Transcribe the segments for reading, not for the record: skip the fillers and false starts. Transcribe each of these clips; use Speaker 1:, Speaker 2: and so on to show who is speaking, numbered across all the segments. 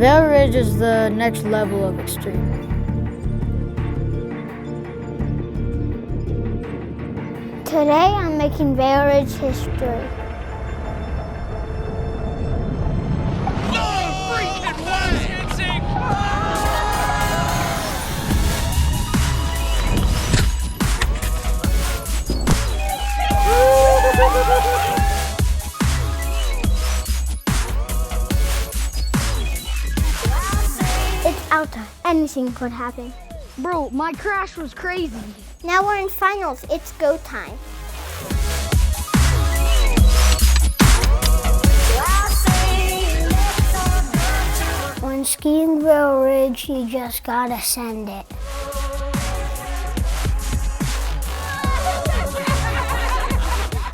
Speaker 1: Vail Ridge is the next level of extreme.
Speaker 2: Today I'm making Vail Ridge history. It's Alta. Anything could happen.
Speaker 3: Bro, my crash was crazy.
Speaker 2: Now we're in finals. It's go time. When skiing Vail Ridge, you just gotta send it.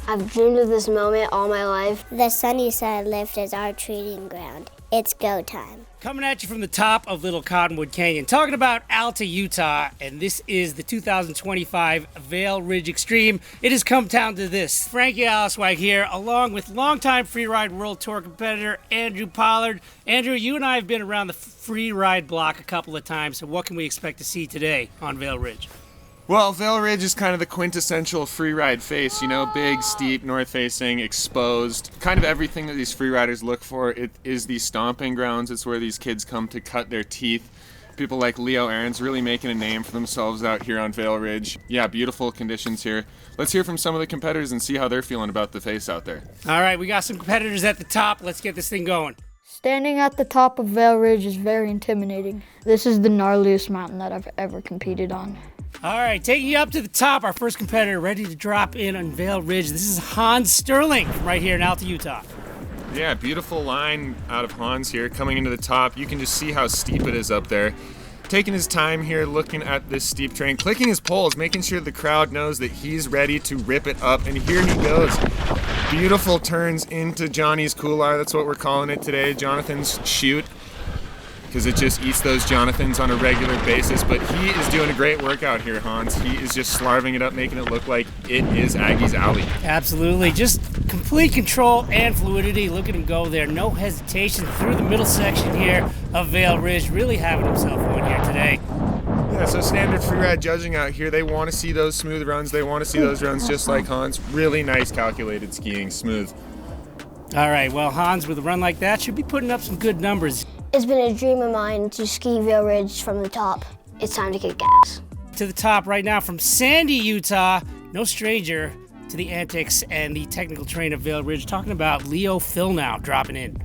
Speaker 4: I've dreamed of this moment all my life.
Speaker 2: The Sunnyside lift is our treating ground. It's go time.
Speaker 5: Coming at you from the top of Little Cottonwood Canyon, talking about Alta, Utah, and this is the 2025 Vail Ridge Extreme. It has come down to this. Remy Alisuag here, along with longtime freeride World Tour competitor Andrew Pollard. Andrew, you and I have been around the freeride block a couple of times, so what can we expect to see today on Vail Ridge?
Speaker 6: Well, Vail Ridge is kind of the quintessential freeride face, you know, big, steep, north-facing, exposed. Kind of everything that these freeriders look for. It is the stomping grounds. It's where these kids come to cut their teeth. People like Leo Aarons really making a name for themselves out here on Vail Ridge. Yeah, beautiful conditions here. Let's hear from some of the competitors and see how they're feeling about the face out there.
Speaker 5: All right, we got some competitors at the top. Let's get this thing going.
Speaker 1: Standing at the top of Vail Ridge is very intimidating. This is the gnarliest mountain that I've ever competed on.
Speaker 5: All right, taking you up to the top, our first competitor ready to drop in on Vail Ridge. This is Hans Sterling from right here in Alta, Utah.
Speaker 6: Yeah, beautiful line out of Hans here coming into the top. You can just see how steep it is up there. Taking his time here, looking at this steep terrain, clicking his poles, making sure the crowd knows that he's ready to rip it up. And here he goes. Beautiful turns into Johnny's couloir. That's what we're calling it today, Jonathan's chute, because it just eats those Jonathans on a regular basis. But he is doing a great workout here, Hans. He is just slarving it up, making it look like it is Aggie's alley.
Speaker 5: Absolutely. Just complete control and fluidity. Look at him go there. No hesitation through the middle section here of Vail Ridge. Really having himself one here today.
Speaker 6: Yeah, so standard freeride judging out here. They want to see those smooth runs. They want to see those runs just like Hans. Really nice calculated skiing, smooth.
Speaker 5: All right, well, Hans, with a run like that, should be putting up some good numbers.
Speaker 4: It's been a dream of mine to ski Vail Ridge from the top. It's time to kick gas.
Speaker 5: To the top right now from Sandy, Utah, no stranger to the antics and the technical terrain of Vail Ridge, talking about Leo Fillnow dropping in.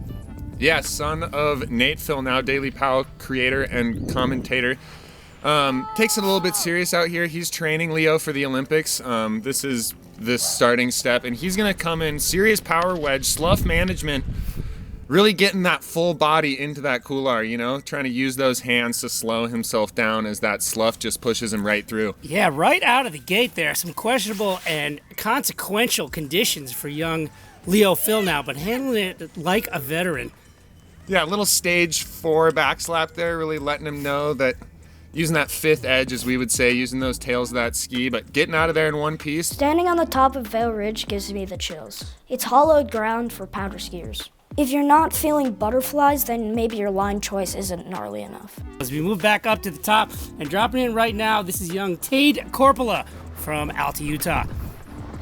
Speaker 6: Yeah, son of Nate Fillnow, Daily Pal creator and commentator. Takes it a little bit serious out here. He's training Leo for the Olympics. This is the starting step, and he's going to come in serious power wedge, slough management, really getting that full body into that couloir, you know, trying to use those hands to slow himself down as that slough just pushes him right through.
Speaker 5: Yeah, right out of the gate there, some questionable and consequential conditions for young Leo Fillnow, but handling it like a veteran.
Speaker 6: Yeah, a little stage 4 backslap there, really letting him know that using that fifth edge, as we would say, using those tails of that ski, but getting out of there in one piece.
Speaker 3: Standing on the top of Vail Ridge gives me the chills. It's hollowed ground for powder skiers. If you're not feeling butterflies, then maybe your line choice isn't gnarly enough.
Speaker 5: As we move back up to the top and dropping in right now, this is young Tade Korpela from Alta, Utah.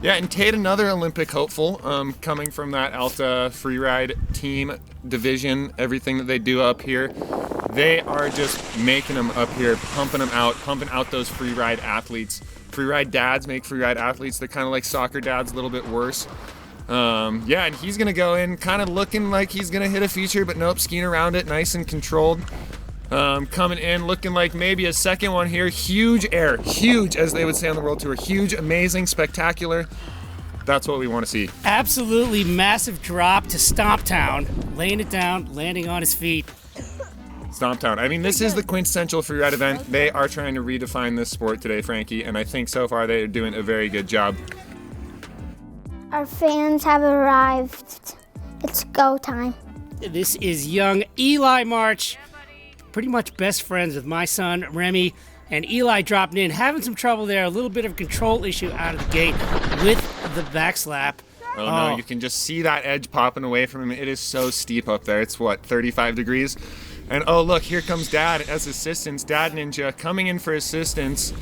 Speaker 6: Yeah, and Tade, another Olympic hopeful, coming from that Alta freeride team division, everything that they do up here. They are just making them up here, pumping out those freeride athletes. Freeride dads make freeride athletes. They're kind of like soccer dads, a little bit worse. Yeah, and he's going to go in kind of looking like he's going to hit a feature, but nope, skiing around it, nice and controlled. Coming in looking like maybe a second one here. Huge air, huge, as they would say on the World Tour. Huge, amazing, spectacular. That's what we want to see.
Speaker 5: Absolutely massive drop to Stomp Town, laying it down, landing on his feet.
Speaker 6: Stomp Town. I mean, this is the quintessential freeride event. They are trying to redefine this sport today, Frankie, and I think so far they are doing a very good job.
Speaker 2: Our fans have arrived. It's go time.
Speaker 5: This is young Eli March, pretty much best friends with my son, Remy, and Eli dropping in, having some trouble there, a little bit of a control issue out of the gate with the backslap.
Speaker 6: Oh no, you can just see that edge popping away from him. It is so steep up there. It's what, 35 degrees? And oh, look, here comes Dad as assistance. Dad Ninja coming in for assistance.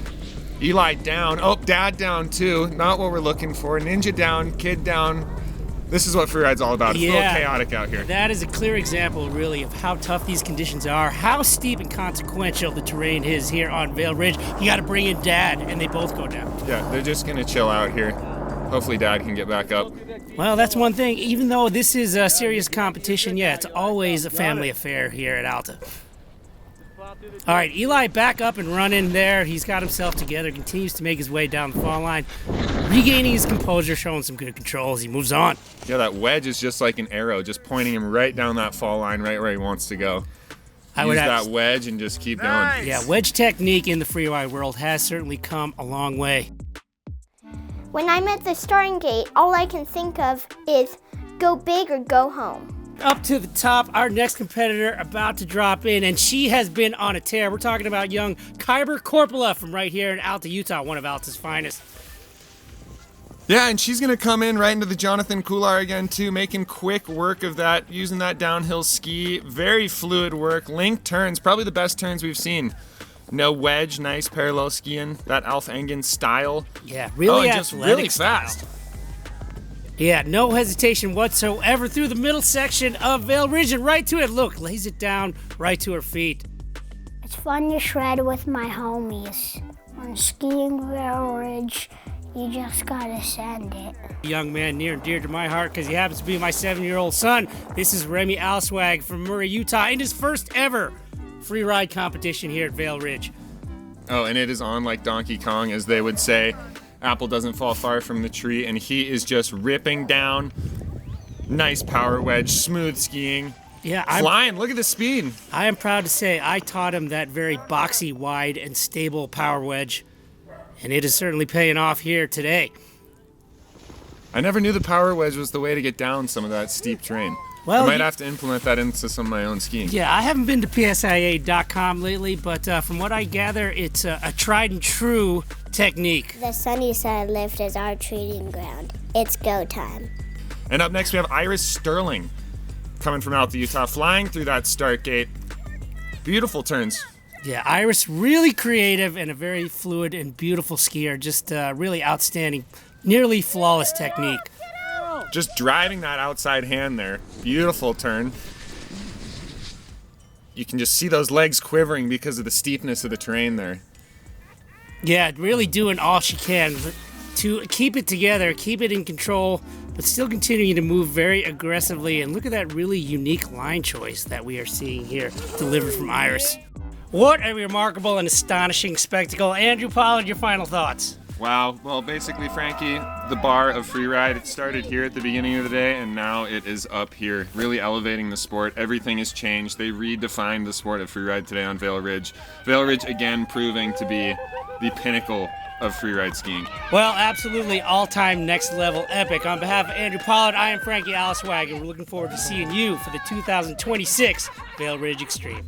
Speaker 6: Eli down. Oh, Dad down too. Not what we're looking for. Ninja down, kid down. This is what freeride's all about. It's a little chaotic out here.
Speaker 5: That is a clear example, really, of how tough these conditions are, how steep and consequential the terrain is here on Vail Ridge. You got to bring in Dad, and they both go down.
Speaker 6: Yeah, they're just going to chill out here. Hopefully Dad can get back up.
Speaker 5: Well, that's one thing. Even though this is a serious competition, it's always a family affair here at Alta. All right, Eli back up and running there. He's got himself together, continues to make his way down the fall line, regaining his composure, showing some good control as he moves on.
Speaker 6: Yeah, that wedge is just like an arrow, just pointing him right down that fall line, right where he wants to go. Use that wedge and just keep going.
Speaker 5: Yeah, wedge technique in the freeride world has certainly come a long way.
Speaker 7: When I'm at the starting gate, all I can think of is go big or go home.
Speaker 5: Up to the top, our next competitor about to drop in, and she has been on a tear. We're talking about young Kyber Korpela from right here in Alta, Utah, one of Alta's finest.
Speaker 6: Yeah, and she's going to come in right into the Jonathan Coular again, too, making quick work of that, using that downhill ski. Very fluid work. Link turns, probably the best turns we've seen. No wedge, nice parallel skiing, that Alf Engen style.
Speaker 5: Yeah, really athletic
Speaker 6: just really
Speaker 5: style.
Speaker 6: fast.
Speaker 5: Yeah, no hesitation whatsoever through the middle section of Vail Ridge and right to it. Look, lays it down right to her feet.
Speaker 2: It's fun to shred with my homies. When skiing Vail Ridge, you just gotta send it.
Speaker 5: Young man near and dear to my heart because he happens to be my 7-year-old son. This is Remy Alisuag from Murray, Utah, in his first ever freeride competition here at Vail Ridge.
Speaker 6: Oh, and it is on like Donkey Kong, as they would say. Apple doesn't fall far from the tree, and he is just ripping down. Nice power wedge, smooth skiing.
Speaker 5: Yeah,
Speaker 6: flying. Look at the speed.
Speaker 5: I am proud to say I taught him that very boxy, wide, and stable power wedge, and it is certainly paying off here today.
Speaker 6: I never knew the power wedge was the way to get down some of that steep terrain.
Speaker 5: Well,
Speaker 6: I might have to implement that into some of my own skiing.
Speaker 5: Yeah, I haven't been to PSIA.com lately, but from what I gather, it's a tried and true technique.
Speaker 7: The Sunnyside lift is our treating ground. It's go time.
Speaker 6: And up next we have Iris Sterling coming from Alta, Utah, flying through that start gate. Beautiful turns.
Speaker 5: Yeah, Iris, really creative and a very fluid and beautiful skier. Just really outstanding, nearly flawless technique.
Speaker 6: Just driving that outside hand there. Beautiful turn. You can just see those legs quivering because of the steepness of the terrain there.
Speaker 5: Yeah, really doing all she can to keep it together, keep it in control, but still continuing to move very aggressively. And look at that really unique line choice that we are seeing here, delivered from Iris. What a remarkable and astonishing spectacle. Andrew Pollard, your final thoughts.
Speaker 6: Wow. Well, basically, Frankie, the bar of freeride, it started here at the beginning of the day, and now it is up here, really elevating the sport. Everything has changed. They redefined the sport of freeride today on Vail Ridge. Vail Ridge, again, proving to be the pinnacle of freeride skiing.
Speaker 5: Well, absolutely all-time next-level epic. On behalf of Andrew Pollard, I am Frankie Alisuag, and we're looking forward to seeing you for the 2026 Vail Ridge Extreme.